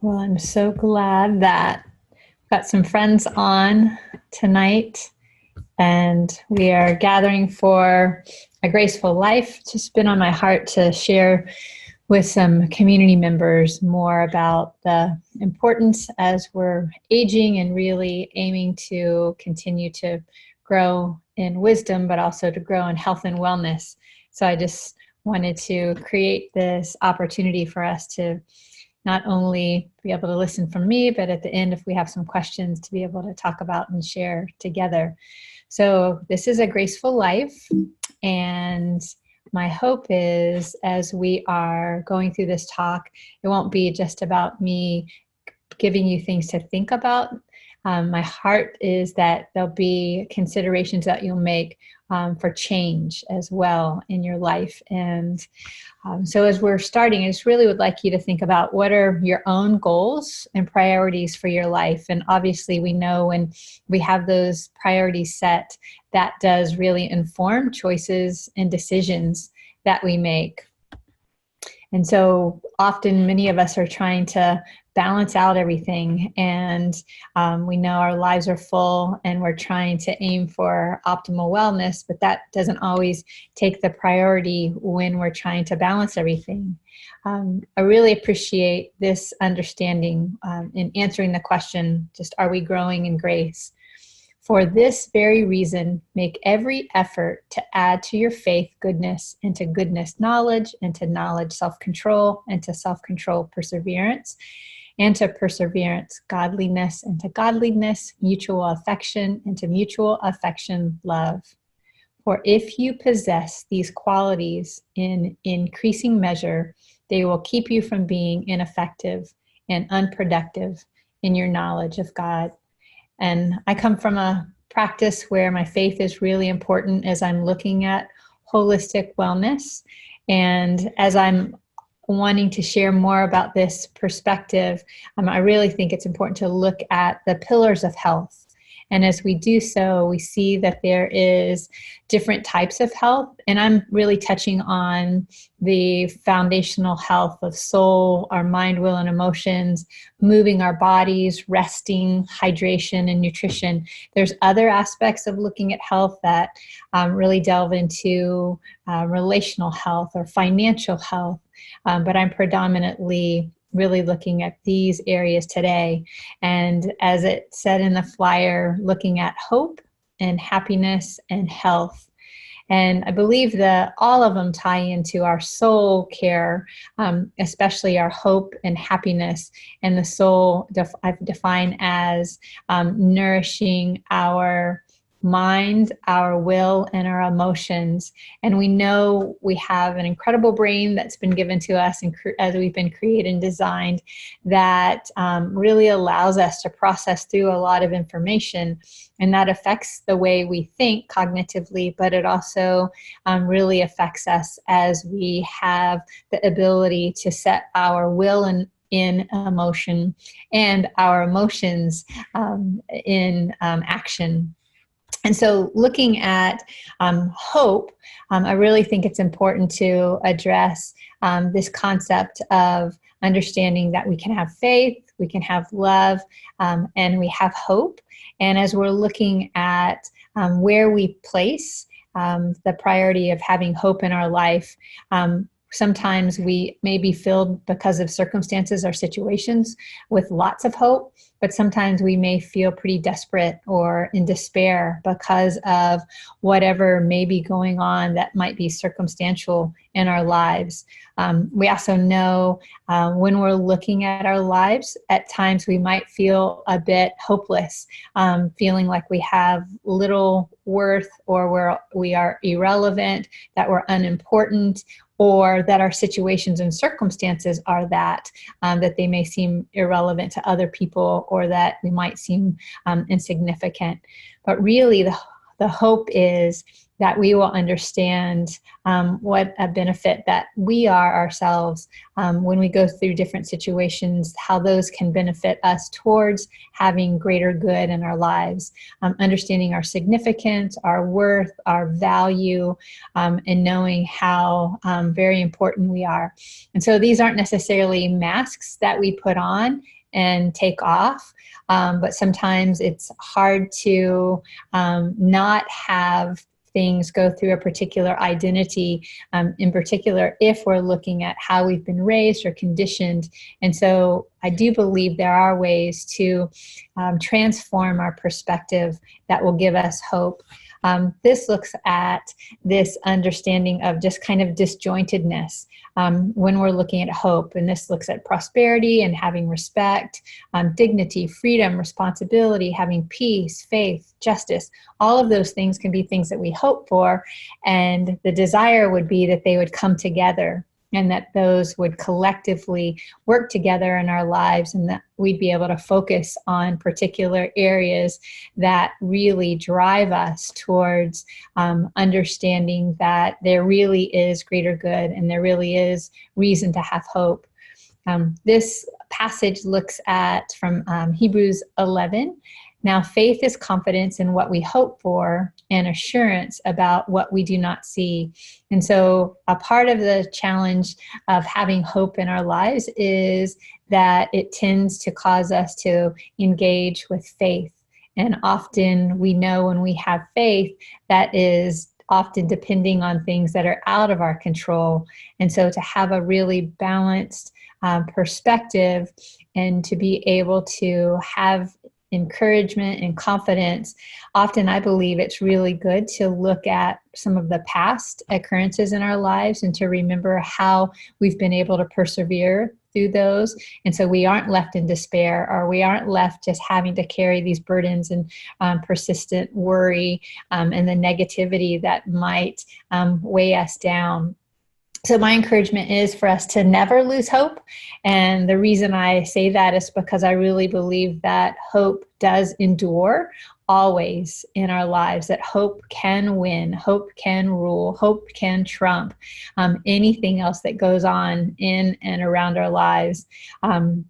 Well, I'm so glad that I've got some friends on tonight and we are gathering for a graceful life. It's just been on my heart to share with some community members more about the importance as we're aging and really aiming to continue to grow in wisdom, but also to grow in health and wellness. So I just wanted to create this opportunity for us to not only be able to listen from me, but at the end, if we have some questions, to be able to talk about and share together. So this is a graceful life. And my hope is, as we are going through this talk, it won't be just about me giving you things to think about. My heart is that there'll be considerations that you'll make for change as well in your life. And so as we're starting, I just really would like you to think about what are your own goals and priorities for your life. And obviously we know when we have those priorities set, that does really inform choices and decisions that we make. And so often many of us are trying to balance out everything, and we know our lives are full and we're trying to aim for optimal wellness, but that doesn't always take the priority when we're trying to balance everything. I really appreciate this understanding in answering the question, just are we growing in grace? For this very reason, make every effort to add to your faith goodness, and to goodness knowledge, and to knowledge self-control, and to self-control perseverance, and to perseverance godliness, and to godliness mutual affection, and to mutual affection love. For if you possess these qualities in increasing measure, they will keep you from being ineffective and unproductive in your knowledge of God. And I come from a practice where my faith is really important as I'm looking at holistic wellness. And as I'm wanting to share more about this perspective, I really think it's important to look at the pillars of health. And as we do so, we see that there is different types of health. And I'm really touching on the foundational health of soul, our mind, will, and emotions, moving our bodies, resting, hydration, and nutrition. There's other aspects of looking at health that really delve into relational health or financial health. But I'm predominantly really looking at these areas today. And as it said in the flyer, looking at hope and happiness and health. And I believe that all of them tie into our soul care, especially our hope and happiness. And the soul I've defined as nourishing our mind, our will, and our emotions. And we know we have an incredible brain that's been given to us and as we've been created and designed that really allows us to process through a lot of information, and that affects the way we think cognitively, but it also really affects us as we have the ability to set our will in emotion and our emotions in action. And so looking at hope, I really think it's important to address this concept of understanding that we can have faith, we can have love, and we have hope. And as we're looking at where we place the priority of having hope in our life, sometimes we may be filled because of circumstances or situations with lots of hope, but sometimes we may feel pretty desperate or in despair because of whatever may be going on that might be circumstantial in our lives. We also know when we're looking at our lives, at times we might feel a bit hopeless, feeling like we have little worth, or we are irrelevant, that we're unimportant, or that our situations and circumstances are that they may seem irrelevant to other people, or that we might seem insignificant. But really the hope is that we will understand what a benefit that we are ourselves when we go through different situations, how those can benefit us towards having greater good in our lives, understanding our significance, our worth, our value, and knowing how very important we are. And so these aren't necessarily masks that we put on and take off, but sometimes it's hard to not have things go through a particular identity, in particular if we're looking at how we've been raised or conditioned. And so I do believe there are ways to transform our perspective that will give us hope. This looks at this understanding of just kind of disjointedness when we're looking at hope. And this looks at prosperity and having respect, dignity, freedom, responsibility, having peace, faith, justice. All of those things can be things that we hope for. And the desire would be that they would come together and that those would collectively work together in our lives, and that we'd be able to focus on particular areas that really drive us towards understanding that there really is greater good and there really is reason to have hope. This passage looks at from Hebrews 11. Now, faith is confidence in what we hope for and assurance about what we do not see. And so a part of the challenge of having hope in our lives is that it tends to cause us to engage with faith. And often we know when we have faith, that is often depending on things that are out of our control. And so to have a really balanced perspective and to be able to have encouragement and confidence, often I believe it's really good to look at some of the past occurrences in our lives and to remember how we've been able to persevere through those. And so we aren't left in despair, or we aren't left just having to carry these burdens and persistent worry and the negativity that might weigh us down. So my encouragement is for us to never lose hope. And the reason I say that is because I really believe that hope does endure always in our lives, that hope can win, hope can rule, hope can trump anything else that goes on in and around our lives.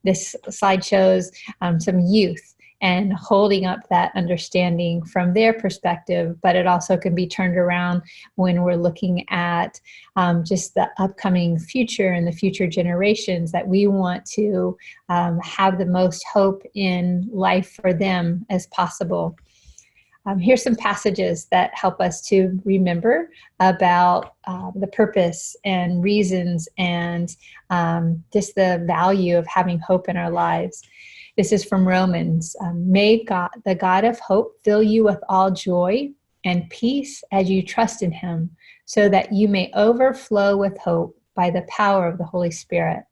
This slide shows some youth and holding up that understanding from their perspective, but it also can be turned around when we're looking at just the upcoming future and the future generations, that we want to have the most hope in life for them as possible. Here's some passages that help us to remember about the purpose and reasons and just the value of having hope in our lives. This is from Romans. May God, the God of hope, fill you with all joy and peace as you trust in him, so that you may overflow with hope by the power of the Holy Spirit.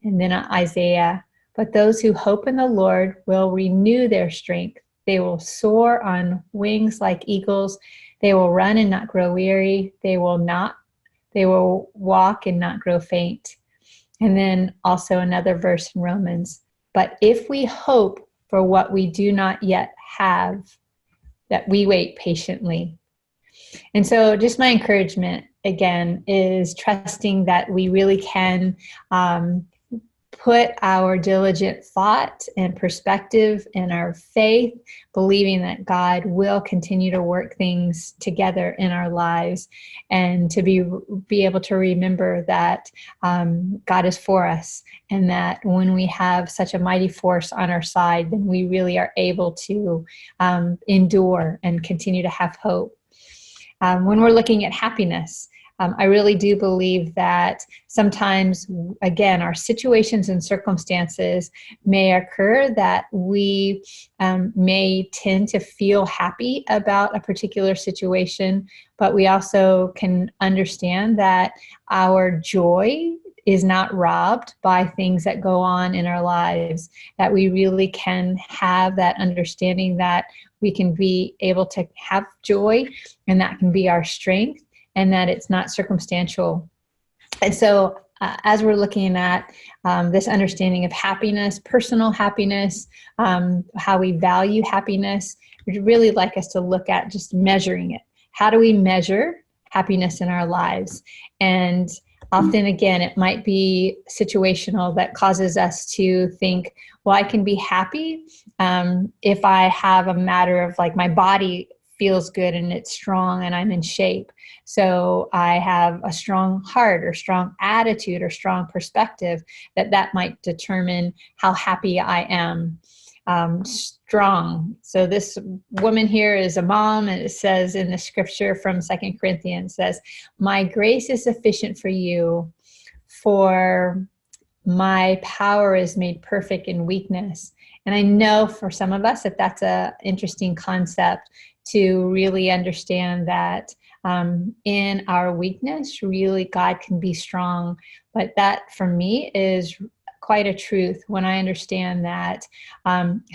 And then Isaiah, but those who hope in the Lord will renew their strength. They will soar on wings like eagles. They will run and not grow weary. They will walk and not grow faint. And then also another verse in Romans. But if we hope for what we do not yet have, that we wait patiently. And so just my encouragement, again, is trusting that we really can put our diligent thought and perspective and our faith, believing that God will continue to work things together in our lives, and to be able to remember that God is for us, and that when we have such a mighty force on our side, then we really are able to endure and continue to have hope. When we're looking at happiness, I really do believe that sometimes, again, our situations and circumstances may occur that we may tend to feel happy about a particular situation, but we also can understand that our joy is not robbed by things that go on in our lives, that we really can have that understanding that we can be able to have joy, and that can be our strength, and that it's not circumstantial. And so as we're looking at this understanding of happiness, personal happiness, how we value happiness, we'd really like us to look at just measuring it. how do we measure happiness in our lives? And often, again, it might be situational that causes us to think, well, I can be happy if I have a matter of like my body feels good and it's strong and I'm in shape. So I have a strong heart or strong attitude or strong perspective that might determine how happy I am. Strong. So this woman here is a mom, and it says in the scripture from 2 Corinthians says, my grace is sufficient for you, for my power is made perfect in weakness. And I know for some of us that that's an interesting concept to really understand that in our weakness, really God can be strong. But that for me is quite a truth when I understand that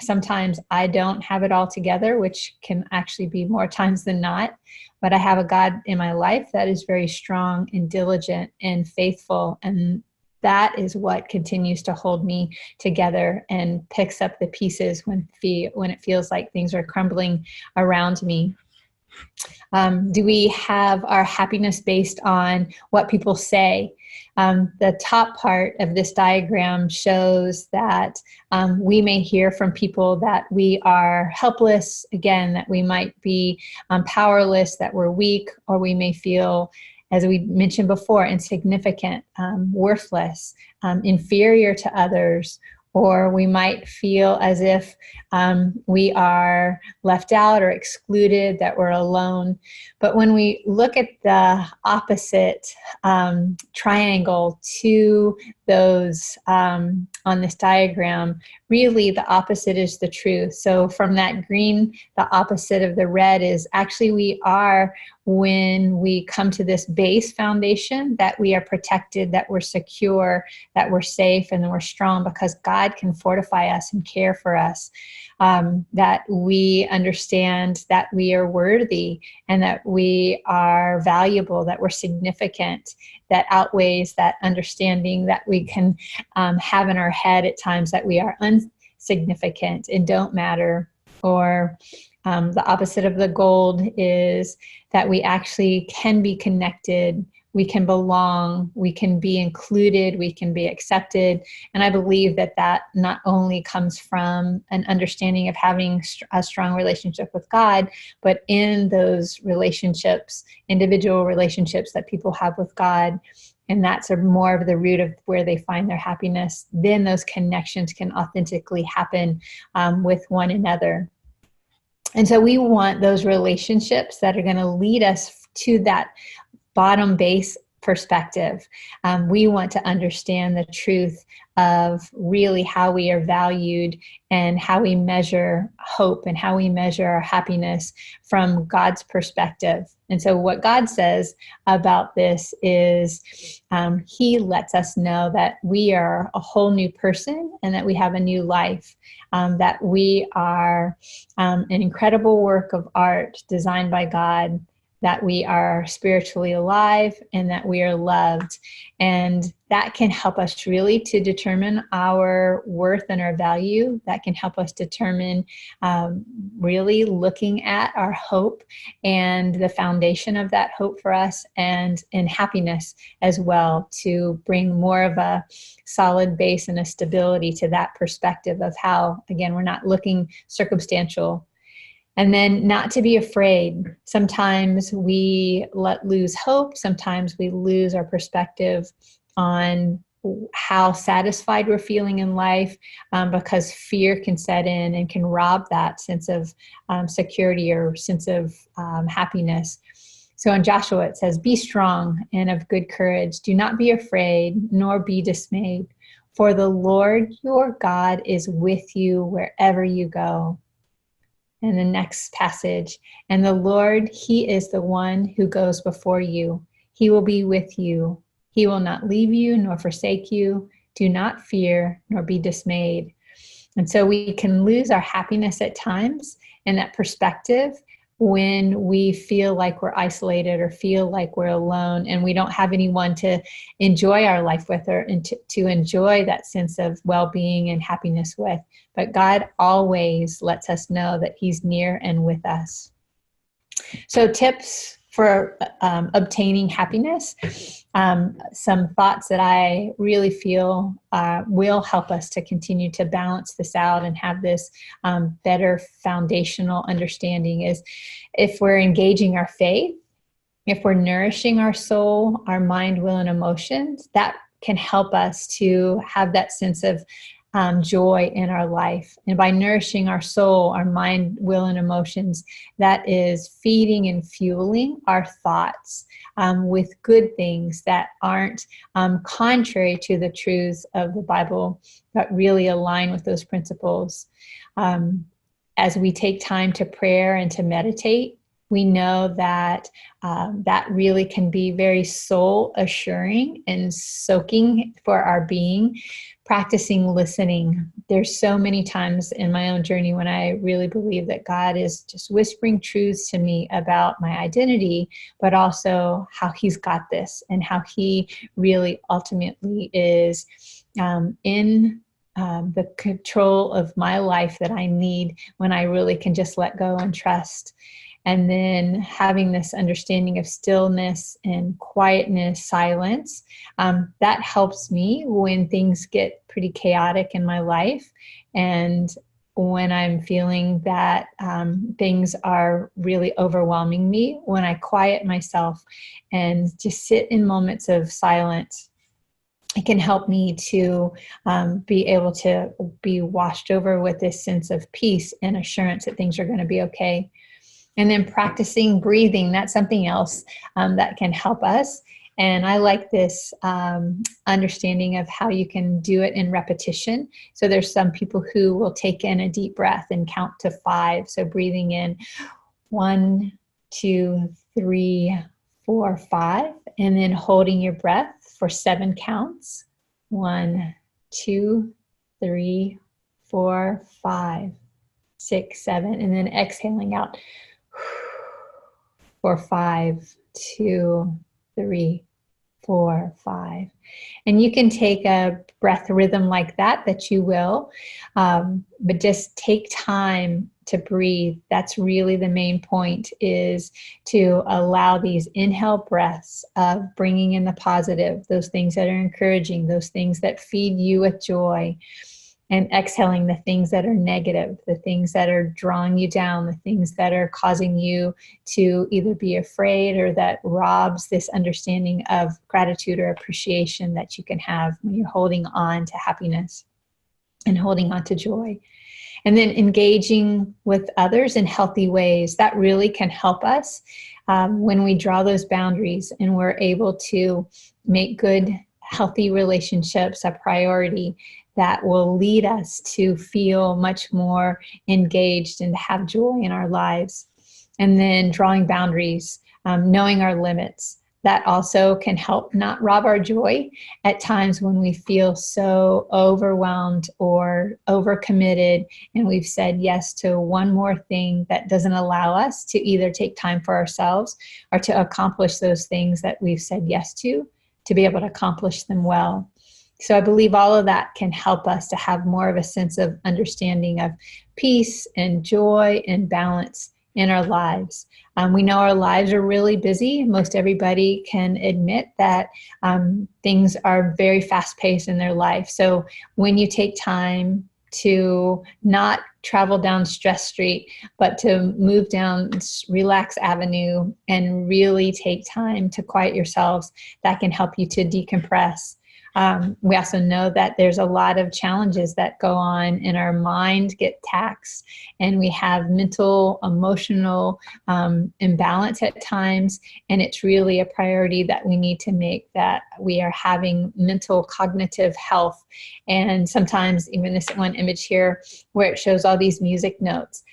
sometimes I don't have it all together, which can actually be more times than not. But I have a God in my life that is very strong and diligent and faithful, and that is what continues to hold me together and picks up the pieces when it feels like things are crumbling around me. Do we have our happiness based on what people say? The top part of this diagram shows that we may hear from people that we are helpless, again, that we might be powerless, that we're weak, or we may feel, as we mentioned before, insignificant, worthless, inferior to others, or we might feel as if we are left out or excluded, that we're alone. But when we look at the opposite triangle to those on this diagram, really the opposite is the truth. So from that green, the opposite of the red is actually we are, when we come to this base foundation, that we are protected, that we're secure, that we're safe, and that we're strong because God can fortify us and care for us. That we understand that we are worthy and that we are valuable, that we're significant, that outweighs that understanding that we can have in our head at times that we are insignificant and don't matter. Or the opposite of the gold is that we actually can be connected, we can belong, we can be included, we can be accepted. And I believe that that not only comes from an understanding of having a strong relationship with God, but in those relationships, individual relationships that people have with God, and that's more of the root of where they find their happiness, then those connections can authentically happen with one another. And so we want those relationships that are going to lead us to that bottom base perspective. We want to understand the truth of really how we are valued and how we measure hope and how we measure our happiness from God's perspective. And so what God says about this is he lets us know that we are a whole new person and that we have a new life, that we are an incredible work of art designed by God, that we are spiritually alive, and that we are loved. And that can help us really to determine our worth and our value. That can help us determine really looking at our hope and the foundation of that hope for us, and in happiness as well, to bring more of a solid base and a stability to that perspective of how, again, we're not looking circumstantial. And then not to be afraid. Sometimes we lose hope. Sometimes we lose our perspective on how satisfied we're feeling in life because fear can set in and can rob that sense of security or sense of happiness. So in Joshua, it says, "Be strong and of good courage. Do not be afraid, nor be dismayed. For the Lord your God is with you wherever you go." And the next passage, "And the Lord, he is the one who goes before you. He will be with you. He will not leave you nor forsake you. Do not fear nor be dismayed." And so we can lose our happiness at times and that perspective when we feel like we're isolated or feel like we're alone and we don't have anyone to enjoy our life with or to enjoy that sense of well-being and happiness with. But God always lets us know that he's near and with us. So tips for obtaining happiness, some thoughts that I really feel will help us to continue to balance this out and have this better foundational understanding is if we're engaging our faith, if we're nourishing our soul, our mind, will, and emotions, that can help us to have that sense of joy in our life. And by nourishing our soul, our mind, will, and emotions, that is feeding and fueling our thoughts with good things that aren't contrary to the truths of the Bible, but really align with those principles. As we take time to prayer and to meditate, we know that that really can be very soul assuring and soaking for our being. Practicing listening. There's so many times in my own journey when I really believe that God is just whispering truths to me about my identity, but also how he's got this and how he really ultimately is in the control of my life that I need when I really can just let go and trust. And then having this understanding of stillness and quietness, silence, that helps me when things get pretty chaotic in my life. And when I'm feeling that things are really overwhelming me, when I quiet myself and just sit in moments of silence, it can help me to be able to be washed over with this sense of peace and assurance that things are going to be okay. And then practicing breathing, that's something else that can help us. And I like this understanding of how you can do it in repetition. So there's some people who will take in a deep breath and count to 5. So breathing in 1, 2, 3, 4, 5, and then holding your breath for 7 counts. 1, 2, 3, 4, 5, 6, 7, and then exhaling out for 5, 2, 3, 4, 5. And you can take a breath rhythm like that you will, but just take time to breathe. That's really the main point, is to allow these inhale breaths of bringing in the positive, those things that are encouraging, those things that feed you with joy, and exhaling the things that are negative, the things that are drawing you down, the things that are causing you to either be afraid or that robs this understanding of gratitude or appreciation that you can have when you're holding on to happiness and holding on to joy. And then engaging with others in healthy ways, that really can help us when we draw those boundaries and we're able to make good, healthy relationships a priority. That will lead us to feel much more engaged and have joy in our lives. And then drawing boundaries, knowing our limits. That also can help not rob our joy at times when we feel so overwhelmed or overcommitted and we've said yes to one more thing that doesn't allow us to either take time for ourselves or to accomplish those things that we've said yes to be able to accomplish them well. So I believe all of that can help us to have more of a sense of understanding of peace and joy and balance in our lives. We know our lives are really busy. Most everybody can admit that things are very fast-paced in their life. So when you take time to not travel down Stress Street, but to move down Relax Avenue and really take time to quiet yourselves, that can help you to decompress. We also know that there's a lot of challenges that go on in our mind, get taxed, and we have mental, emotional imbalance at times. And it's really a priority that we need to make, that we are having mental cognitive health. And sometimes even this one image here where it shows all these music notes.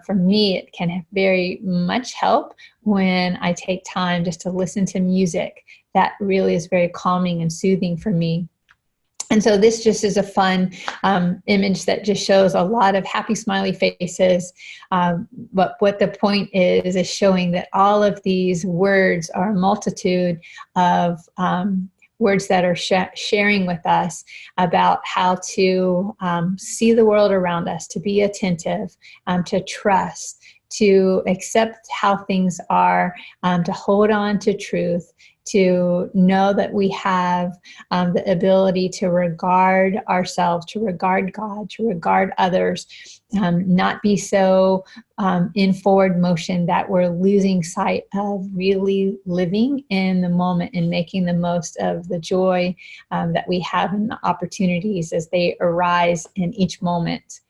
For me, it can very much help when I take time just to listen to music. That really is very calming and soothing for me. And so this just is a fun image that just shows a lot of happy, smiley faces. But what the point is showing that all of these words are a multitude of words that are sharing with us about how to see the world around us, to be attentive, to trust, to accept how things are, to hold on to truth, to know that we have the ability to regard ourselves, to regard God, to regard others, not be so in forward motion that we're losing sight of really living in the moment and making the most of the joy that we have and the opportunities as they arise in each moment.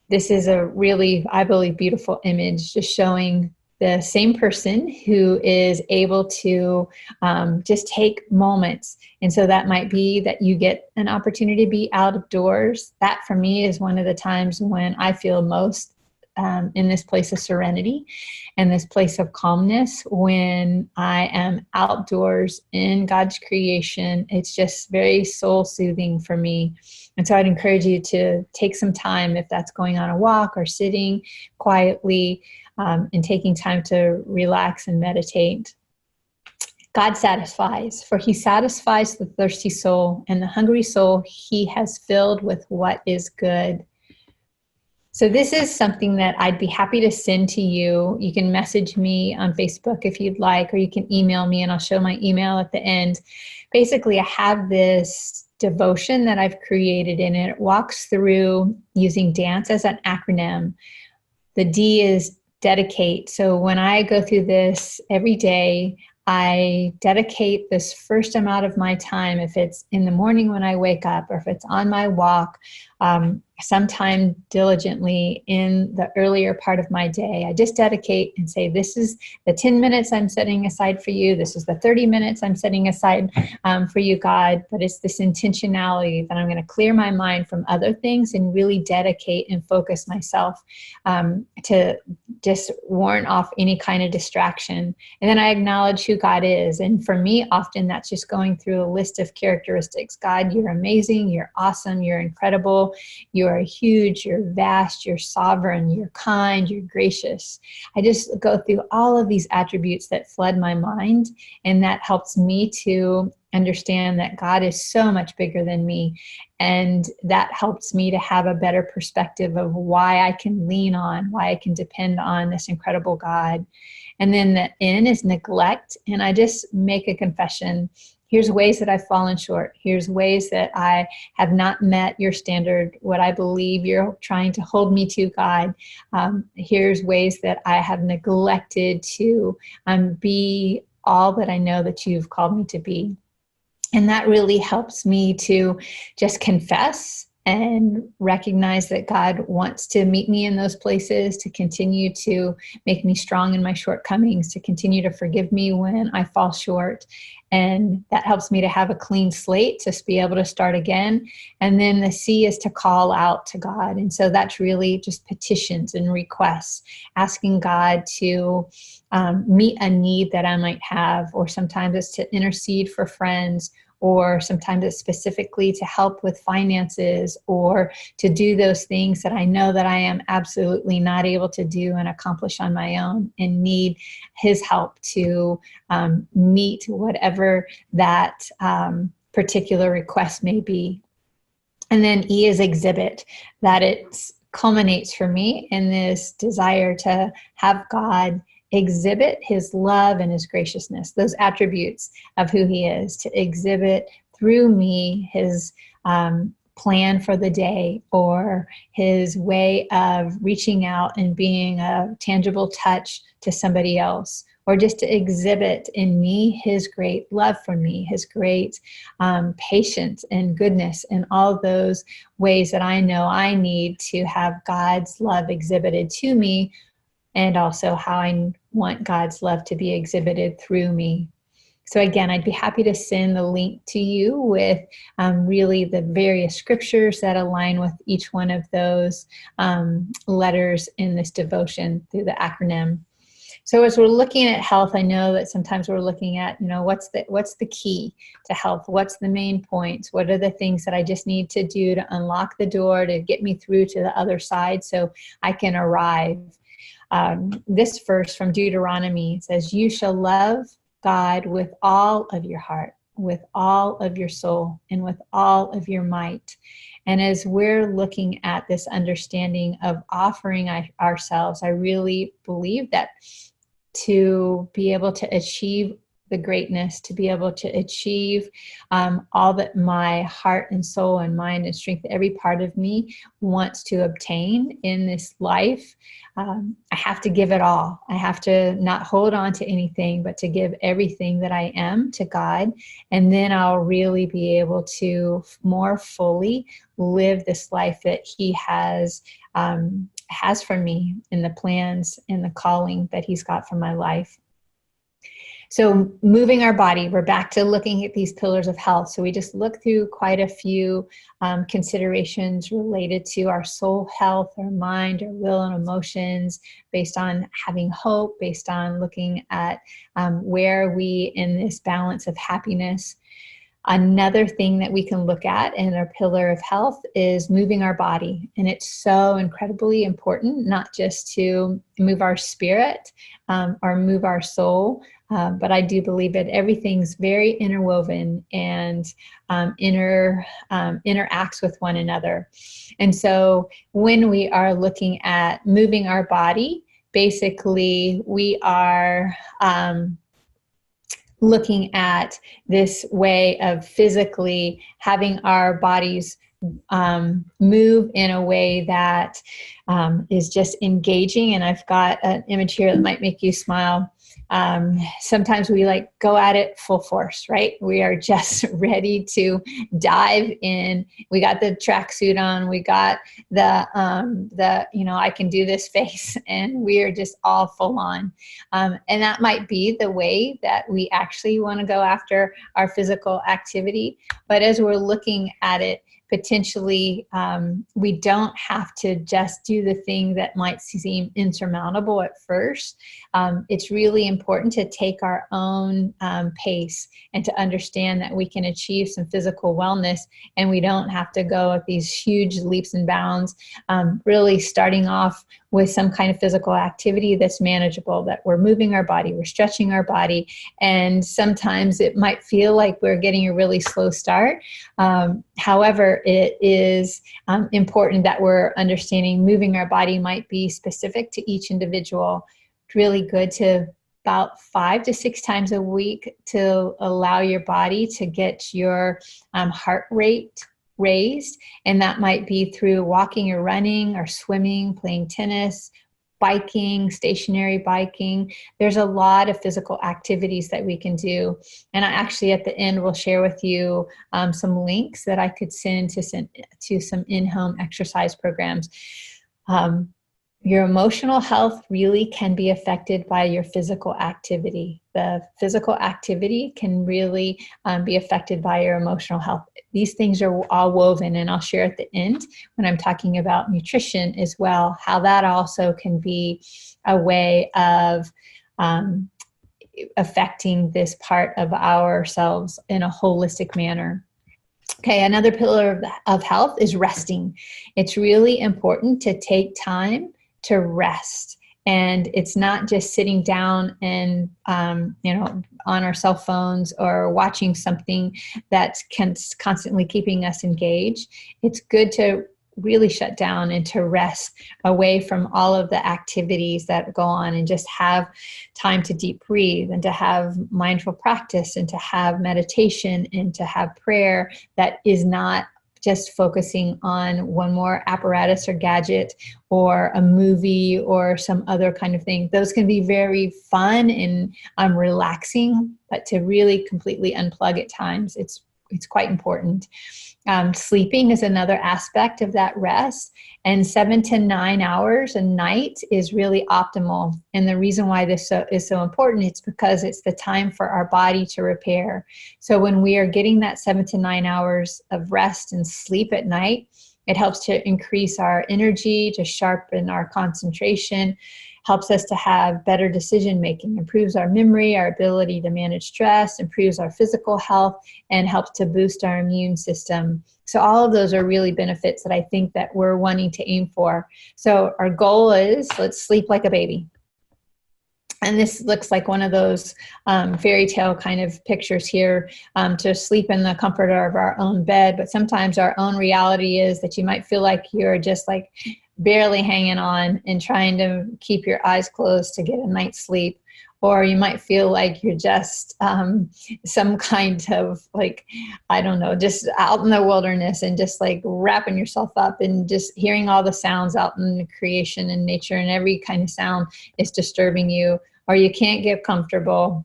This is a really, I believe, beautiful image, just showing the same person who is able to just take moments. And so that might be that you get an opportunity to be out of doors. That for me is one of the times when I feel most in this place of serenity and this place of calmness, when I am outdoors in God's creation. It's just very soul soothing for me. And so I'd encourage you to take some time, if that's going on a walk or sitting quietly, and taking time to relax and meditate. God satisfies, for he satisfies the thirsty soul, and the hungry soul he has filled with what is good. So this is something that I'd be happy to send to you. You can message me on Facebook if you'd like, or you can email me, and I'll show my email at the end. Basically, I have this devotion that I've created, and it walks through using dance as an acronym. The D is dedicate. So when I go through this every day, I dedicate this first amount of my time, if it's in the morning when I wake up, or if it's on my walk, sometime diligently in the earlier part of my day. I just dedicate and say, this is the 10 minutes I'm setting aside for you. This is the 30 minutes I'm setting aside for you, God. But it's this intentionality that I'm going to clear my mind from other things and really dedicate and focus myself to just warn off any kind of distraction. And then I acknowledge who God is. And for me, often that's just going through a list of characteristics. God, you're amazing. You're awesome. You're incredible. You are huge. You're vast. You're sovereign. You're kind. You're gracious. I just go through all of these attributes that flood my mind. And that helps me to understand that God is so much bigger than me. And that helps me to have a better perspective of why I can lean on, why I can depend on this incredible God. And then the N is neglect. And I just make a confession. Here's ways that I've fallen short. Here's ways that I have not met your standard, what I believe you're trying to hold me to, God. Here's ways that I have neglected to be all that I know that you've called me to be. And that really helps me to just confess and recognize that God wants to meet me in those places, to continue to make me strong in my shortcomings, to continue to forgive me when I fall short. And that helps me to have a clean slate to be able to start again. And then the C is to call out to God. And so that's really just petitions and requests, asking God to meet a need that I might have, or sometimes it's to intercede for friends, or sometimes it's specifically to help with finances, or to do those things that I know that I am absolutely not able to do and accomplish on my own, and need his help to meet whatever that particular request may be. And then E is exhibit, that it culminates for me in this desire to have God exhibit his love and his graciousness, those attributes of who he is, to exhibit through me his plan for the day, or his way of reaching out and being a tangible touch to somebody else, or just to exhibit in me his great love for me, his great patience and goodness, and all those ways that I know I need to have God's love exhibited to me, and also how I want God's love to be exhibited through me. So again, I'd be happy to send the link to you with really the various scriptures that align with each one of those letters in this devotion through the acronym. So as we're looking at health, I know that sometimes we're looking at, what's the key to health? What's the main points? What are the things that I just need to do to unlock the door to get me through to the other side so I can arrive? This verse from Deuteronomy says, "You shall love God with all of your heart, with all of your soul and with all of your might. And as we're looking at this understanding of offering ourselves, I really believe that to be able to achieve the greatness, to be able to achieve all that my heart and soul and mind and strength, every part of me wants to obtain in this life, I have to give it all. I have to not hold on to anything, but to give everything that I am to God. And then I'll really be able to more fully live this life that He has for me in the plans and the calling that He's got for my life. So moving our body, we're back to looking at these pillars of health. So we just looked through quite a few considerations related to our soul health, our mind, our will and emotions, based on having hope, based on looking at where are we in this balance of happiness. Another thing that we can look at in our pillar of health is moving our body. And it's so incredibly important, not just to move our spirit or move our soul, but I do believe that everything's very interwoven and interacts with one another. And so when we are looking at moving our body, basically we are looking at this way of physically having our bodies move in a way that is just engaging. And I've got an image here that might make you smile. Sometimes we like go at it full force, right? We are just ready to dive in. We got the tracksuit on, we got the I can do this face, and we are just all full on. And that might be the way that we actually want to go after our physical activity. But as we're looking at it, potentially, we don't have to just do the thing that might seem insurmountable at first. It's really important to take our own pace and to understand that we can achieve some physical wellness, and we don't have to go at these huge leaps and bounds, really starting off with some kind of physical activity that's manageable, that we're moving our body, we're stretching our body, and sometimes it might feel like we're getting a really slow start. However, it is important that we're understanding moving our body might be specific to each individual. It's really good to about 5 to 6 times a week to allow your body to get your heart rate raised. And that might be through walking or running or swimming, playing tennis, biking, stationary biking. There's a lot of physical activities that we can do. And I actually at the end will share with you some links that I could send to some in-home exercise programs. Your emotional health really can be affected by your physical activity. The physical activity can really be affected by your emotional health. These things are all woven, and I'll share at the end when I'm talking about nutrition as well, how that also can be a way of affecting this part of ourselves in a holistic manner. Okay, another pillar of health is resting. It's really important to take time to rest. And it's not just sitting down and, on our cell phones or watching something that's constantly keeping us engaged. It's good to really shut down and to rest away from all of the activities that go on, and just have time to deep breathe, and to have mindful practice, and to have meditation, and to have prayer that is not just focusing on one more apparatus or gadget or a movie or some other kind of thing. Those can be very fun and relaxing, but to really completely unplug at times, it's quite important. Sleeping is another aspect of that rest, and 7 to 9 hours a night is really optimal. And the reason why this is so important, it's because it's the time for our body to repair. So when we are getting that 7 to 9 hours of rest and sleep at night, it helps to increase our energy, to sharpen our concentration, helps us to have better decision making, improves our memory, our ability to manage stress, improves our physical health, and helps to boost our immune system. So all of those are really benefits that I think that we're wanting to aim for. So our goal is, let's sleep like a baby. And this looks like one of those fairy tale kind of pictures here, to sleep in the comfort of our own bed. But sometimes our own reality is that you might feel like you're just like barely hanging on and trying to keep your eyes closed to get a night's sleep. Or you might feel like you're just some kind of like, I don't know, just out in the wilderness and just like wrapping yourself up and just hearing all the sounds out in the creation and nature, and every kind of sound is disturbing you. Or you can't get comfortable,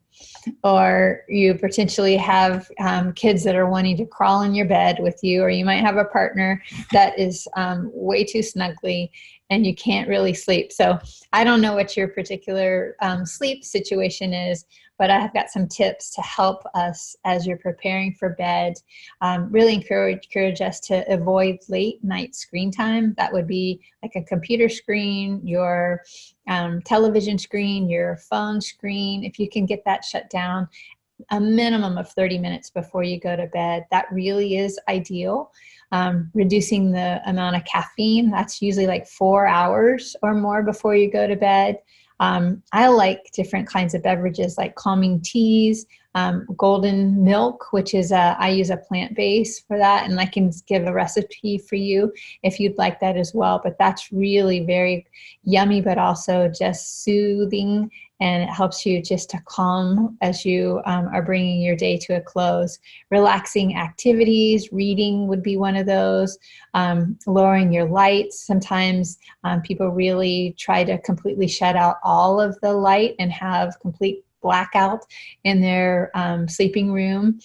or you potentially have kids that are wanting to crawl in your bed with you, or you might have a partner that is way too snuggly and you can't really sleep. So I don't know what your particular sleep situation is, but I have got some tips to help us as you're preparing for bed. Really encourage us to avoid late night screen time. That would be like a computer screen, your television screen, your phone screen. If you can get that shut down a minimum of 30 minutes before you go to bed, that really is ideal. Reducing the amount of caffeine, that's usually like 4 hours or more before you go to bed. I like different kinds of beverages like calming teas, golden milk, which is I use a plant-based for that, and I can give a recipe for you if you'd like that as well. But that's really very yummy, but also just soothing, and it helps you just to calm as you are bringing your day to a close. Relaxing activities, reading would be one of those. Lowering your lights. Sometimes people really try to completely shut out all of the light and have complete blackout in their sleeping room.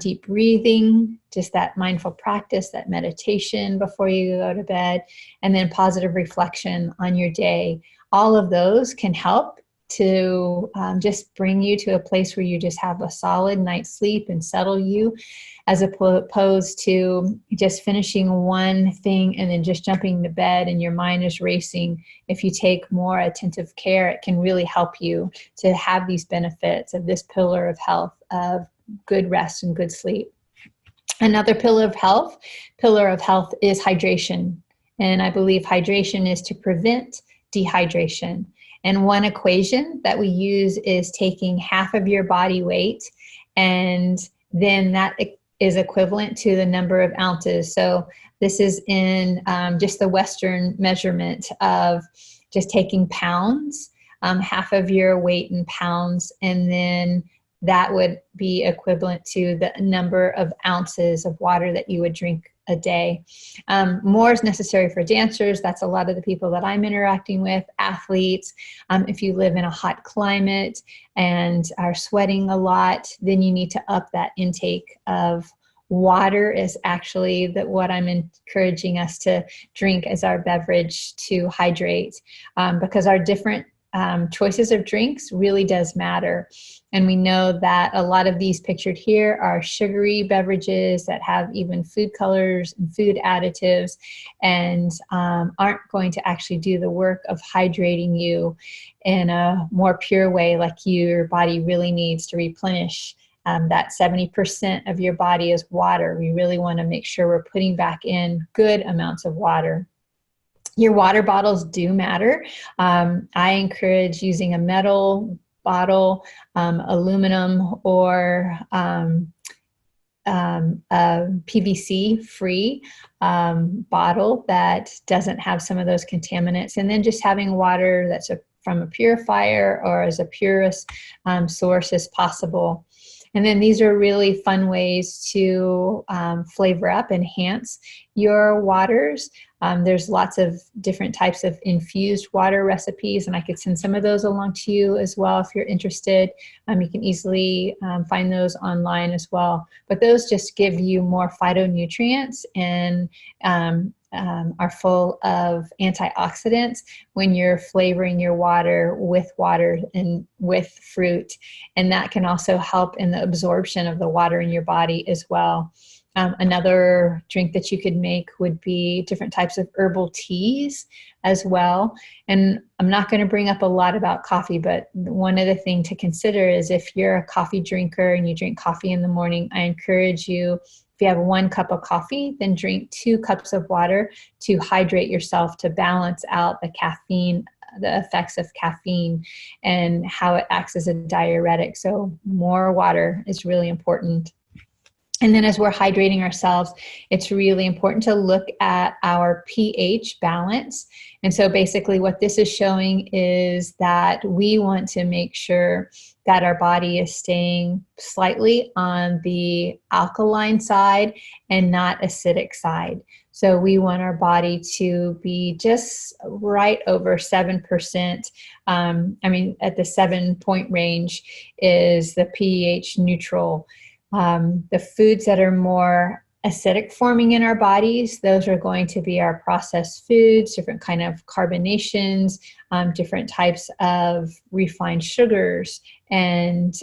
Deep breathing, just that mindful practice, that meditation before you go to bed, and then positive reflection on your day. All of those can help to just bring you to a place where you just have a solid night's sleep and settle you, as opposed to just finishing one thing and then just jumping to bed and your mind is racing. If you take more attentive care, it can really help you to have these benefits of this pillar of health, of good rest and good sleep. Another pillar of health is hydration. And I believe hydration is to prevent dehydration. And one equation that we use is taking half of your body weight, and then that is equivalent to the number of ounces. So this is in just the Western measurement of just taking pounds, half of your weight in pounds, and then that would be equivalent to the number of ounces of water that you would drink a day. More is necessary for dancers. That's a lot of the people that I'm interacting with, athletes. If you live in a hot climate and are sweating a lot, then you need to up that intake of water. Is actually what I'm encouraging us to drink as our beverage to hydrate, because our different choices of drinks really does matter. And we know that a lot of these pictured here are sugary beverages that have even food colors and food additives, and aren't going to actually do the work of hydrating you in a more pure way like your body really needs to replenish. That 70% of your body is water. We really want to make sure we're putting back in good amounts of water. Your water bottles do matter. I encourage using a metal bottle, aluminum, or a PVC-free bottle that doesn't have some of those contaminants, and then just having water that's from a purifier or as a purest source as possible. And then these are really fun ways to flavor up, enhance your waters. There's lots of different types of infused water recipes, and I could send some of those along to you as well if you're interested. You can easily find those online as well. But those just give you more phytonutrients and are full of antioxidants when you're flavoring your water and with fruit. And that can also help in the absorption of the water in your body as well. Another drink that you could make would be different types of herbal teas as well. And I'm not going to bring up a lot about coffee, but one other thing to consider is if you're a coffee drinker and you drink coffee in the morning, I encourage you, if you have 1 cup of coffee, then drink 2 cups of water to hydrate yourself, to balance out the caffeine the effects of caffeine and how it acts as a diuretic. So more water is really important. And then as we're hydrating ourselves, it's really important to look at our pH balance. And so basically what this is showing is that we want to make sure that our body is staying slightly on the alkaline side and not acidic side. So we want our body to be just right over 7%. At the 7-point range is the pH neutral. The foods that are more acidic forming in our bodies, those are going to be our processed foods, different kind of carbonations, different types of refined sugars and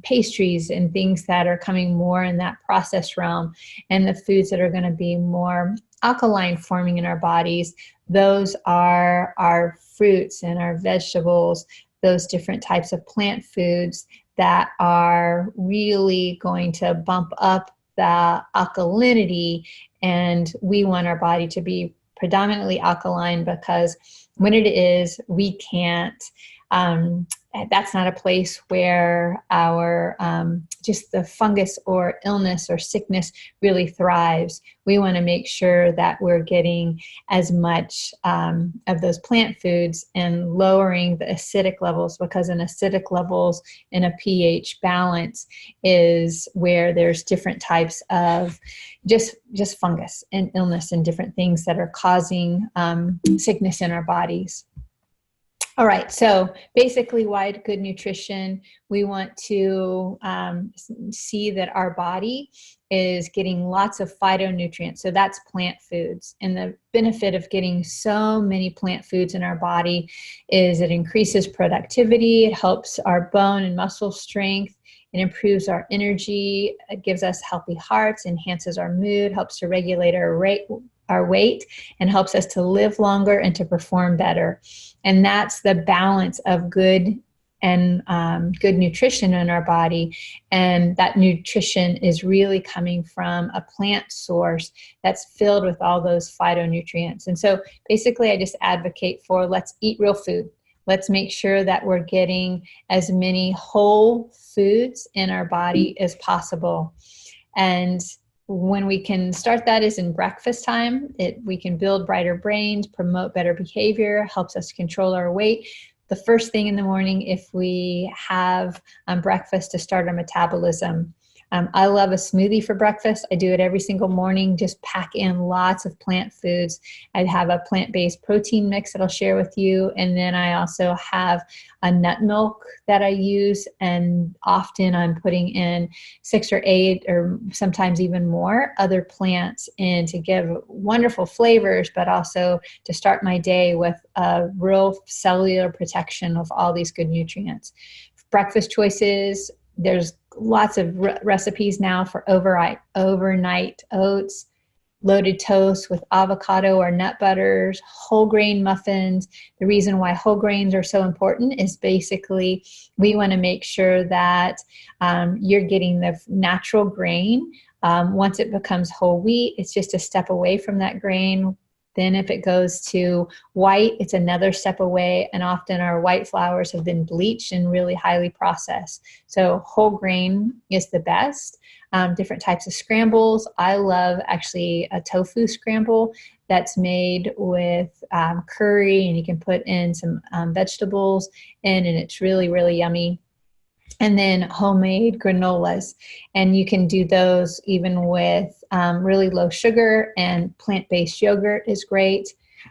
pastries and things that are coming more in that processed realm. And the foods that are going to be more alkaline forming in our bodies, those are our fruits and our vegetables, those different types of plant foods that are really going to bump up the alkalinity. And we want our body to be predominantly alkaline, because when it is, we can't, that's not a place where our, just the fungus or illness or sickness really thrives. We want to make sure that we're getting as much of those plant foods and lowering the acidic levels, because in acidic levels in a pH balance is where there's different types of just fungus and illness and different things that are causing sickness in our bodies. All right, so basically why good nutrition, we want to see that our body is getting lots of phytonutrients. So that's plant foods. And the benefit of getting so many plant foods in our body is it increases productivity, it helps our bone and muscle strength, it improves our energy, it gives us healthy hearts, enhances our mood, helps to regulate our weight, and helps us to live longer and to perform better. And that's the balance of good and good nutrition in our body. And that nutrition is really coming from a plant source that's filled with all those phytonutrients. And so basically I just advocate for, let's eat real food. Let's make sure that we're getting as many whole foods in our body as possible. And when we can start that is in breakfast time. We can build brighter brains, promote better behavior, helps us control our weight. The first thing in the morning, if we have breakfast to start our metabolism. I love a smoothie for breakfast. I do it every single morning, just pack in lots of plant foods. I have a plant-based protein mix that I'll share with you. And then I also have a nut milk that I use. And often I'm putting in 6 or 8 or sometimes even more other plants in to give wonderful flavors, but also to start my day with a real cellular protection of all these good nutrients. Breakfast choices, there's lots of recipes now for overnight oats, loaded toast with avocado or nut butters, whole grain muffins. The reason why whole grains are so important is basically we want to make sure that you're getting the natural grain. Once it becomes whole wheat, it's just a step away from that grain. Then if it goes to white, it's another step away. And often our white flours have been bleached and really highly processed. So whole grain is the best. Different types of scrambles. I love actually a tofu scramble that's made with curry, and you can put in some vegetables in, and it's really, really yummy. And then homemade granolas. And you can do those even with really low sugar, and plant-based yogurt is great.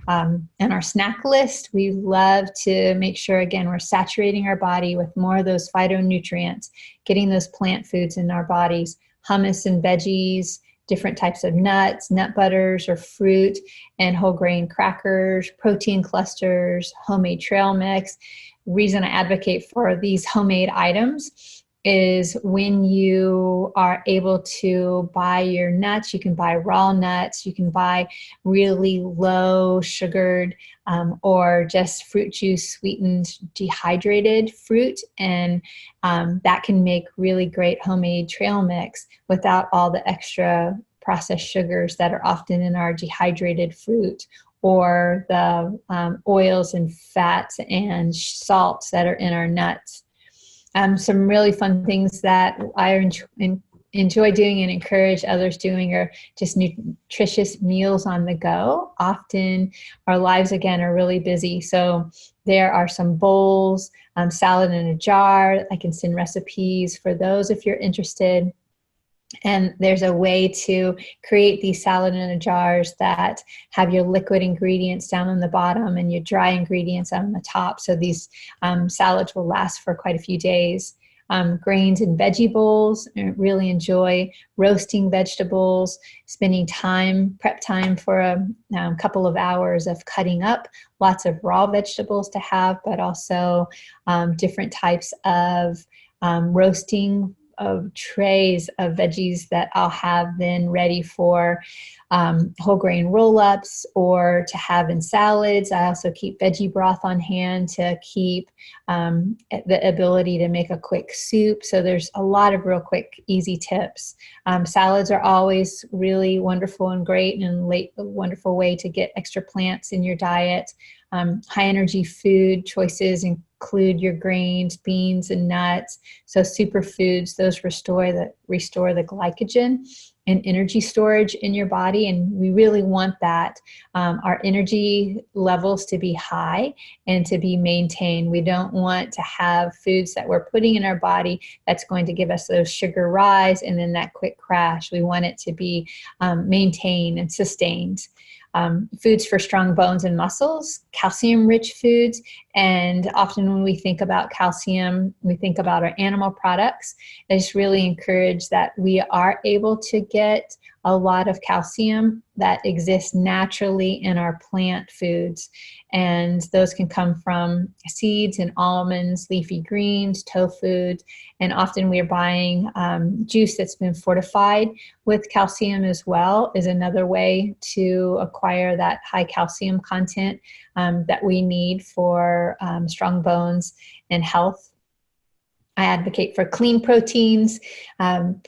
And our snack list, we love to make sure, again, we're saturating our body with more of those phytonutrients, getting those plant foods in our bodies, hummus and veggies, different types of nuts, nut butters or fruit, and whole grain crackers, protein clusters, homemade trail mix. Reason I advocate for these homemade items is when you are able to buy your nuts, you can buy raw nuts, you can buy really low sugared or just fruit juice sweetened dehydrated fruit, and that can make really great homemade trail mix without all the extra processed sugars that are often in our dehydrated fruit or the oils and fats and salts that are in our nuts. Some really fun things that I enjoy doing and encourage others doing are just nutritious meals on the go. Often our lives, again, are really busy. So there are some bowls, salad in a jar. I can send recipes for those if you're interested. And there's a way to create these salad in a jars that have your liquid ingredients down on the bottom and your dry ingredients on the top. So these salads will last for quite a few days. Grains and veggie bowls. I really enjoy roasting vegetables, spending prep time for a couple of hours of cutting up lots of raw vegetables to have, but also different types of roasting of trays of veggies that I'll have then ready for whole grain roll-ups or to have in salads. I also keep veggie broth on hand to keep the ability to make a quick soup. So there's a lot of real quick, easy tips. Salads are always really wonderful and great and a wonderful way to get extra plants in your diet. High energy food choices include your grains, beans, and nuts. So superfoods, those restore the glycogen and energy storage in your body. And we really want that, our energy levels to be high and to be maintained. We don't want to have foods that we're putting in our body that's going to give us those sugar rise and then that quick crash. We want it to be maintained and sustained. Foods for strong bones and muscles, calcium-rich foods. And often when we think about calcium, we think about our animal products. I just really encourage that we are able to get a lot of calcium that exists naturally in our plant foods. And those can come from seeds and almonds, leafy greens, tofu. And often we're buying juice that's been fortified with calcium as well, is another way to acquire that high calcium content that we need for strong bones and health. I advocate for clean proteins.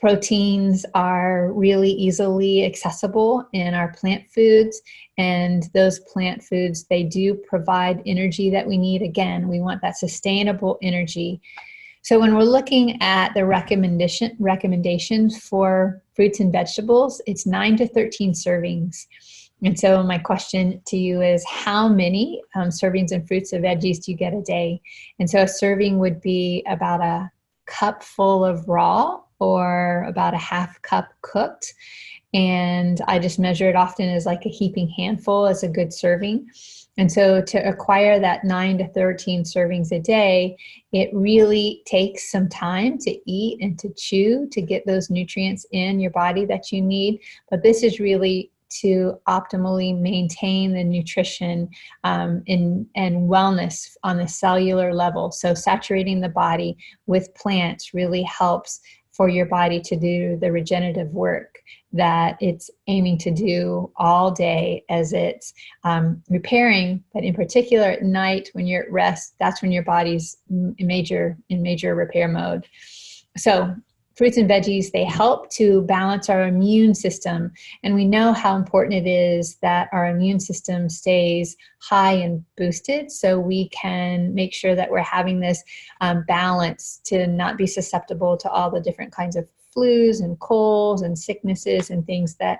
Proteins are really easily accessible in our plant foods, and those plant foods, they do provide energy that we need. Again, we want that sustainable energy. So when we're looking at the recommendations for fruits and vegetables, it's 9 to 13 servings. And so my question to you is, how many servings of fruits and veggies do you get a day? And so a serving would be about a cup full of raw or about a half cup cooked. And I just measure it often as like a heaping handful as a good serving. And so to acquire that 9 to 13 servings a day, it really takes some time to eat and to chew to get those nutrients in your body that you need. But this is really to optimally maintain the nutrition and wellness on the cellular level. So saturating the body with plants really helps for your body to do the regenerative work that it's aiming to do all day as it's repairing. But in particular at night when you're at rest, that's when your body's in major repair mode. So fruits and veggies, they help to balance our immune system. And we know how important it is that our immune system stays high and boosted so we can make sure that we're having this balance to not be susceptible to all the different kinds of flus and colds and sicknesses and things that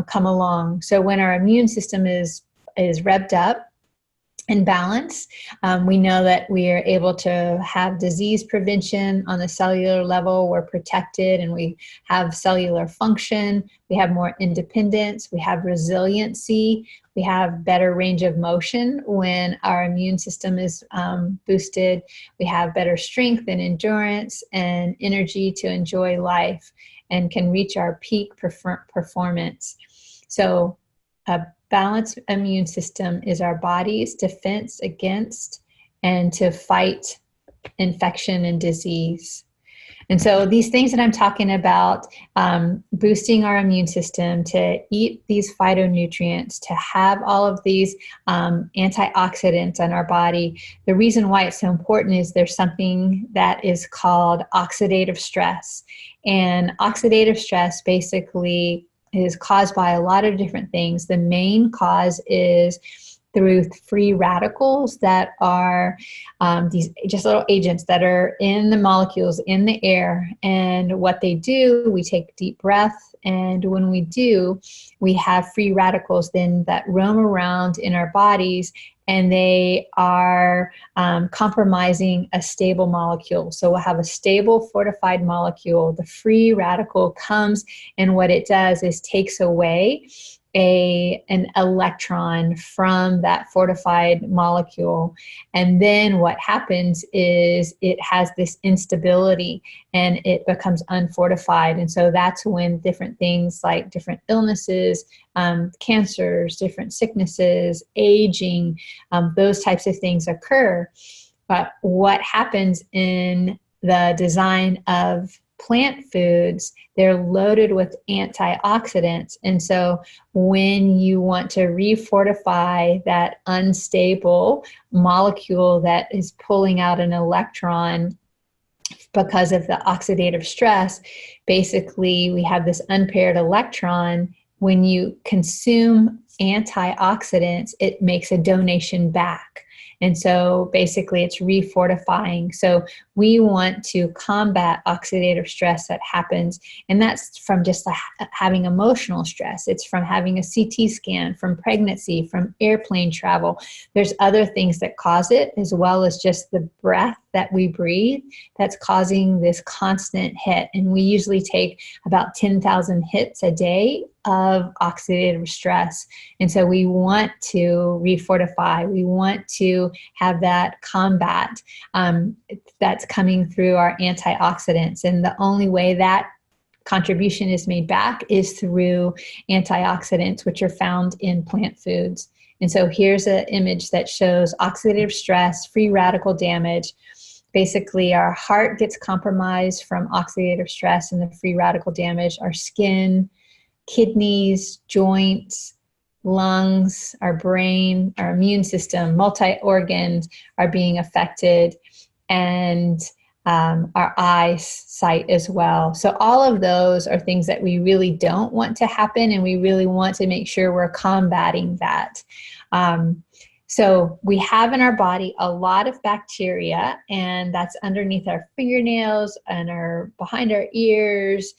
come along. So when our immune system is revved up, in balance, we know that we are able to have disease prevention on the cellular level. We're protected and we have cellular function. We have more independence. We have resiliency. We have better range of motion when our immune system is boosted. We have better strength and endurance and energy to enjoy life and can reach our peak performance. So a balanced immune system is our body's defense against and to fight infection and disease. And so these things that I'm talking about, boosting our immune system, to eat these phytonutrients, to have all of these antioxidants in our body, the reason why it's so important is there's something that is called oxidative stress. And oxidative stress basically is caused by a lot of different things. The main cause is through free radicals that are these just little agents that are in the molecules in the air. And what they do, we take deep breath, and when we do, we have free radicals then that roam around in our bodies, and they are compromising a stable molecule. So we'll have a stable fortified molecule. The free radical comes, and what it does is takes away an electron from that fortified molecule. And then what happens is it has this instability and it becomes unfortified. And so that's when different things like different illnesses, cancers, different sicknesses, aging, those types of things occur. But what happens in the design of plant foods, they're loaded with antioxidants. And so when you want to refortify that unstable molecule that is pulling out an electron because of the oxidative stress, basically we have this unpaired electron. When you consume antioxidants, it makes a donation back. And so basically it's refortifying. So we want to combat oxidative stress that happens. And that's from just having emotional stress. It's from having a CT scan, from pregnancy, from airplane travel. There's other things that cause it, as well as just the breath that we breathe that's causing this constant hit. And we usually take about 10,000 hits a day of oxidative stress. And so we want to refortify. We want to have that combat that's coming through our antioxidants. And the only way that contribution is made back is through antioxidants, which are found in plant foods. And so here's an image that shows oxidative stress, free radical damage. Basically, our heart gets compromised from oxidative stress and the free radical damage. Our skin, kidneys, joints, lungs, our brain, our immune system, multi-organs are being affected, and our eyesight as well. So all of those are things that we really don't want to happen, and we really want to make sure we're combating that. So we have in our body a lot of bacteria, and that's underneath our fingernails and behind our ears,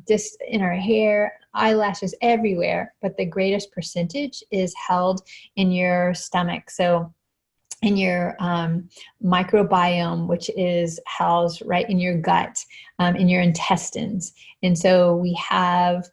just in our hair, eyelashes, everywhere. But the greatest percentage is held in your stomach. So in your microbiome, which is housed right in your gut, in your intestines. And so we have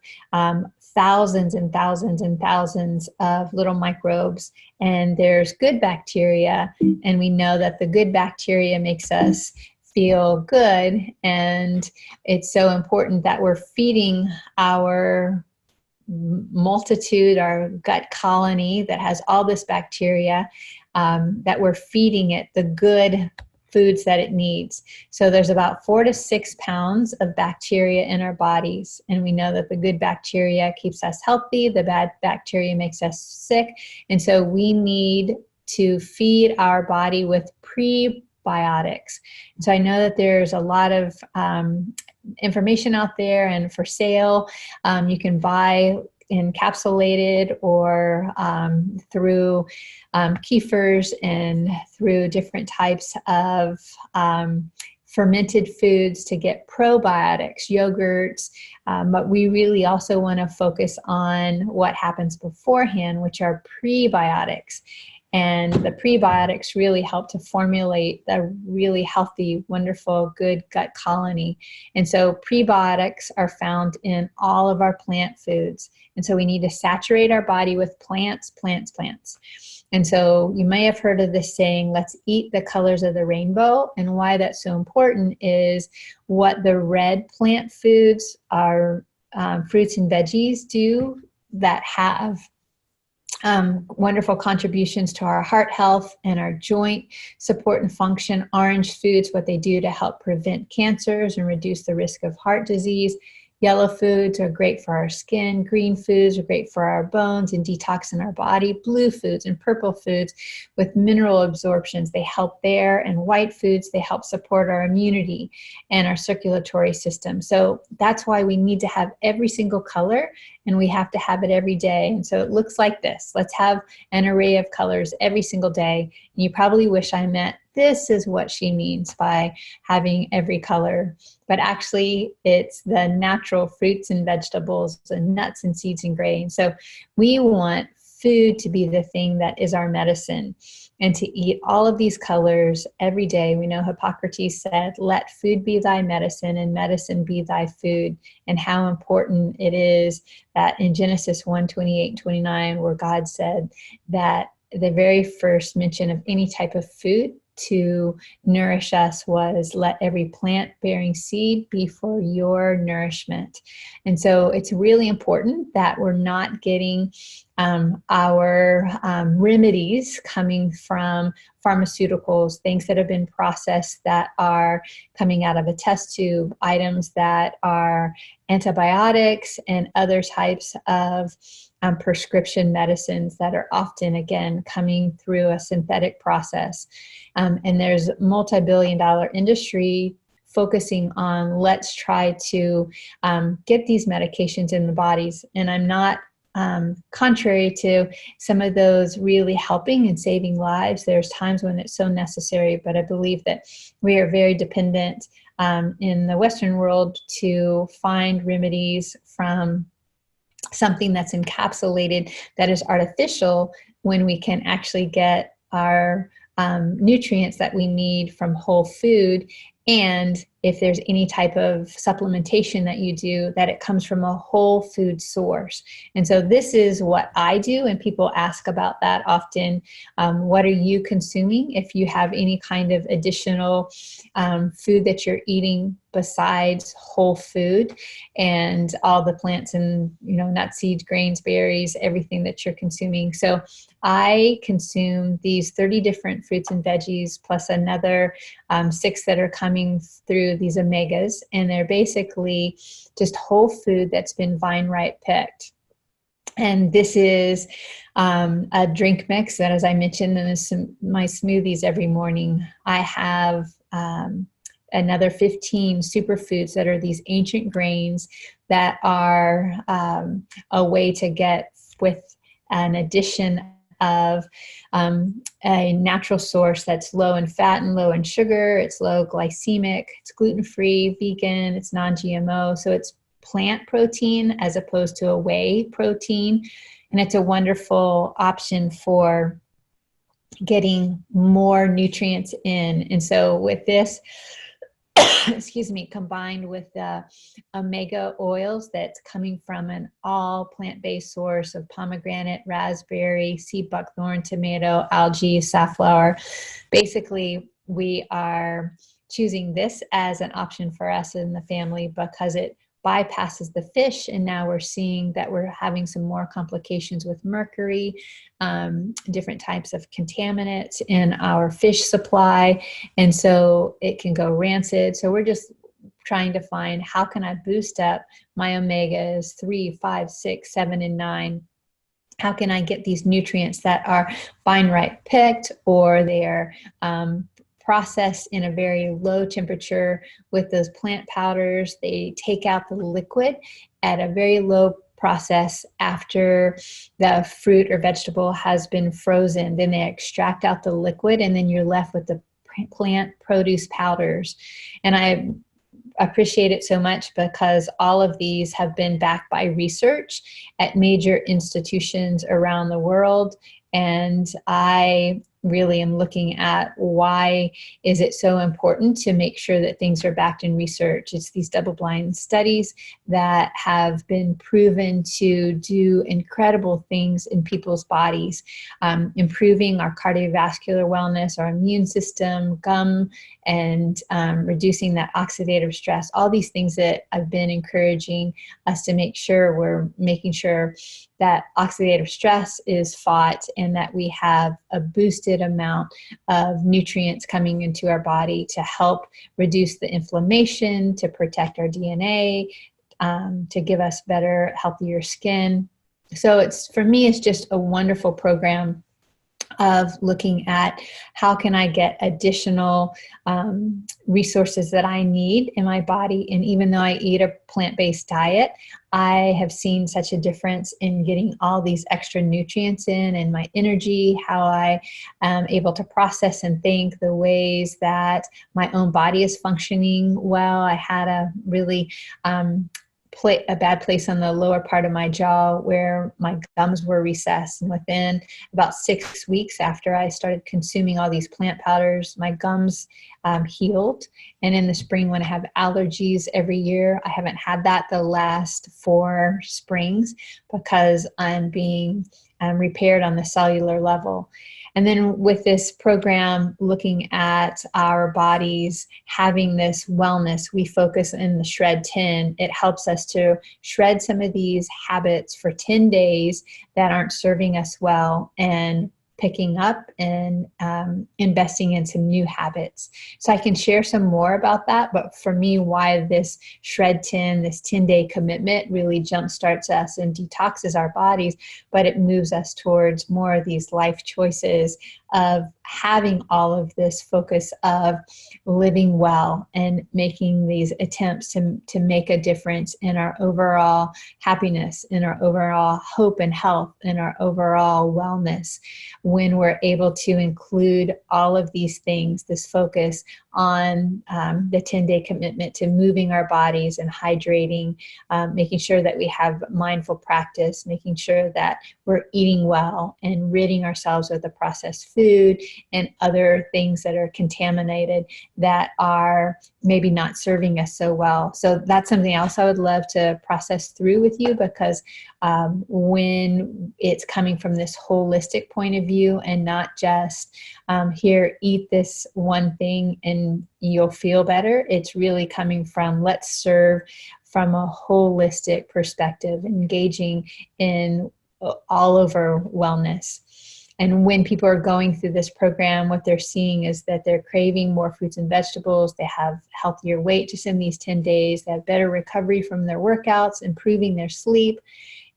thousands and thousands and thousands of little microbes, and there's good bacteria, and we know that the good bacteria makes us feel good, and it's so important that we're feeding our multitude, our gut colony that has all this bacteria, that we're feeding it the good foods that it needs. So there's about 4 to 6 pounds of bacteria in our bodies. And we know that the good bacteria keeps us healthy. The bad bacteria makes us sick. And so we need to feed our body with prebiotics. So I know that there's a lot of information out there and for sale. You can buy encapsulated or through kefirs and through different types of fermented foods to get probiotics, yogurts, but we really also want to focus on what happens beforehand, which are prebiotics. And the prebiotics really help to formulate a really healthy, wonderful, good gut colony. And so prebiotics are found in all of our plant foods. And so we need to saturate our body with plants, plants, plants. And so you may have heard of this saying, let's eat the colors of the rainbow. And why that's so important is what the red plant foods are, fruits and veggies do that have wonderful contributions to our heart health and our joint support and function. Orange foods, what they do to help prevent cancers and reduce the risk of heart disease. Yellow foods are great for our skin. Green foods are great for our bones and detoxing our body. Blue foods and purple foods with mineral absorptions, they help there. And white foods, they help support our immunity and our circulatory system. So that's why we need to have every single color, and we have to have it every day. And so it looks like this. Let's have an array of colors every single day. And you probably wish I meant this is what she means by having every color. But actually, it's the natural fruits and vegetables and nuts and seeds and grains. So we want food to be the thing that is our medicine, and to eat all of these colors every day. We know Hippocrates said, let food be thy medicine and medicine be thy food, and how important it is that in Genesis 1:28-29, where God said that the very first mention of any type of food to nourish us was, let every plant bearing seed be for your nourishment. And so it's really important that we're not getting our remedies coming from pharmaceuticals, things that have been processed that are coming out of a test tube, items that are antibiotics and other types of prescription medicines that are often, again, coming through a synthetic process. And there's multi-billion-dollar industry focusing on, let's try to get these medications in the bodies. And I'm not contrary to some of those really helping and saving lives. There's times when it's so necessary, but I believe that we are very dependent in the Western world to find remedies from something that's encapsulated, that is artificial, when we can actually get our nutrients that we need from whole food. And if there's any type of supplementation that you do, that it comes from a whole food source. And so this is what I do, and people ask about that often. What are you consuming? If you have any kind of additional food that you're eating besides whole food and all the plants and, nuts, seeds, grains, berries, everything that you're consuming. So I consume these 30 different fruits and veggies, plus another 6 that are coming through these omegas, and they're basically just whole food that's been vine ripe picked. And this is a drink mix that, as I mentioned, in my smoothies every morning, I have another 15 superfoods that are these ancient grains that are a way to get with an addition of a natural source that's low in fat and low in sugar. It's low glycemic, it's gluten-free, vegan, it's non-GMO. So it's plant protein as opposed to a whey protein. And it's a wonderful option for getting more nutrients in. And so with this, excuse me, combined with the omega oils that's coming from an all plant-based source of pomegranate, raspberry, sea buckthorn, tomato, algae, safflower. Basically, we are choosing this as an option for us in the family because it bypasses the fish, and now we're seeing that we're having some more complications with mercury, different types of contaminants in our fish supply, and so it can go rancid. So we're just trying to find, how can I boost up my omegas 3, 5, 6, 7, and 9? How can I get these nutrients that are vine ripe picked, or they're processed in a very low temperature with those plant powders? They take out the liquid at a very low process after the fruit or vegetable has been frozen. Then they extract out the liquid, and then you're left with the plant produce powders. And I appreciate it so much because all of these have been backed by research at major institutions around the world. And I really am looking at, why is it so important to make sure that things are backed in research? It's these double-blind studies that have been proven to do incredible things in people's bodies, improving our cardiovascular wellness, our immune system, gum, and reducing that oxidative stress. All these things that I've been encouraging us to make sure we're making sure that oxidative stress is fought, and that we have a boosted amount of nutrients coming into our body to help reduce the inflammation, to protect our DNA, to give us better, healthier skin. So for me, it's just a wonderful program of looking at how can I get additional resources that I need in my body. And even though I eat a plant-based diet, I have seen such a difference in getting all these extra nutrients in and my energy, how I am able to process and think, the ways that my own body is functioning well. I had a really a bad place on the lower part of my jaw where my gums were recessed. And within about 6 weeks after I started consuming all these plant powders, my gums healed. And in the spring, when I have allergies every year, I haven't had that the last 4 springs because I'm being repaired on the cellular level. And then with this program, looking at our bodies, having this wellness, we focus in the Shred 10. It helps us to shred some of these habits for 10 days that aren't serving us well and picking up and investing in some new habits. So I can share some more about that. But for me, why this Shred 10, this 10-day commitment really jumpstarts us and detoxes our bodies, but it moves us towards more of these life choices of having all of this focus of living well and making these attempts to make a difference in our overall happiness, in our overall hope and health, in our overall wellness. When we're able to include all of these things, this focus on the 10-day commitment to moving our bodies and hydrating, making sure that we have mindful practice, making sure that we're eating well and ridding ourselves of the processed food and other things that are contaminated that are maybe not serving us so well. So that's something else I would love to process through with you, because when it's coming from this holistic point of view and not just here, eat this one thing and you'll feel better. It's really coming from let's serve from a holistic perspective, engaging in all over wellness. And when people are going through this program, what they're seeing is that they're craving more fruits and vegetables. They have healthier weight just in these 10 days. They have better recovery from their workouts, improving their sleep,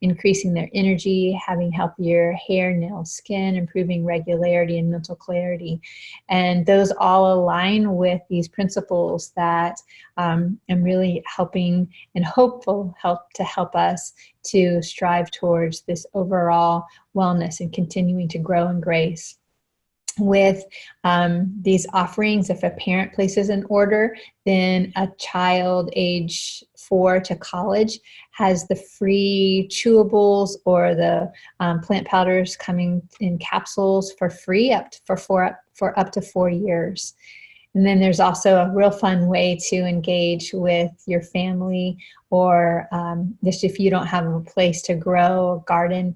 increasing their energy, having healthier hair, nails, skin, improving regularity and mental clarity. And those all align with these principles that I'm really helping and hopeful to help us to strive towards this overall wellness and continuing to grow in grace. With these offerings, if a parent places an order, then a child age 4 to college has the free chewables or the plant powders coming in capsules for free for up to 4 years. And then there's also a real fun way to engage with your family, or just if you don't have a place to grow a garden.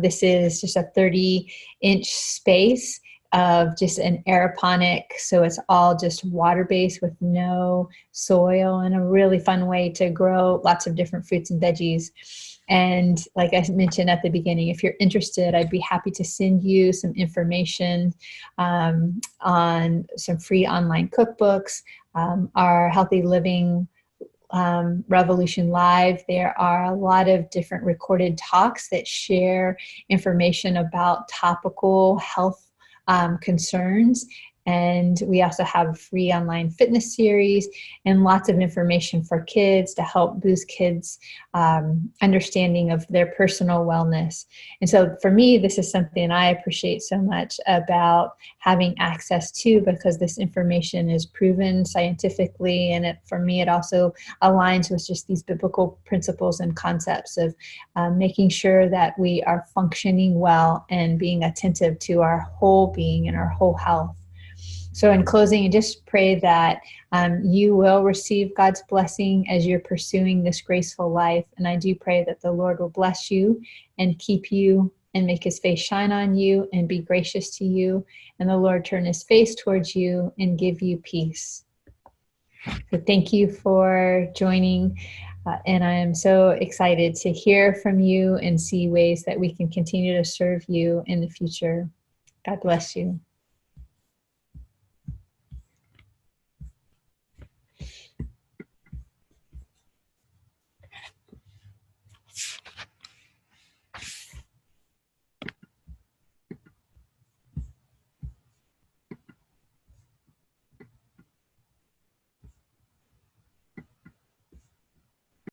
This is just a 30-inch space of just an aeroponic, so it's all just water-based with no soil, and a really fun way to grow lots of different fruits and veggies. And like I mentioned at the beginning, if you're interested, I'd be happy to send you some information on some free online cookbooks, our Healthy Living Revolution Live. There are a lot of different recorded talks that share information about topical health concerns. And we also have a free online fitness series and lots of information for kids to help boost kids' understanding of their personal wellness. And so for me, this is something I appreciate so much about having access to, because this information is proven scientifically. And for me, it also aligns with just these biblical principles and concepts of making sure that we are functioning well and being attentive to our whole being and our whole health. So in closing, I just pray that you will receive God's blessing as you're pursuing this graceful life. And I do pray that the Lord will bless you and keep you and make his face shine on you and be gracious to you. And the Lord turn his face towards you and give you peace. So thank you for joining. And I am so excited to hear from you and see ways that we can continue to serve you in the future. God bless you.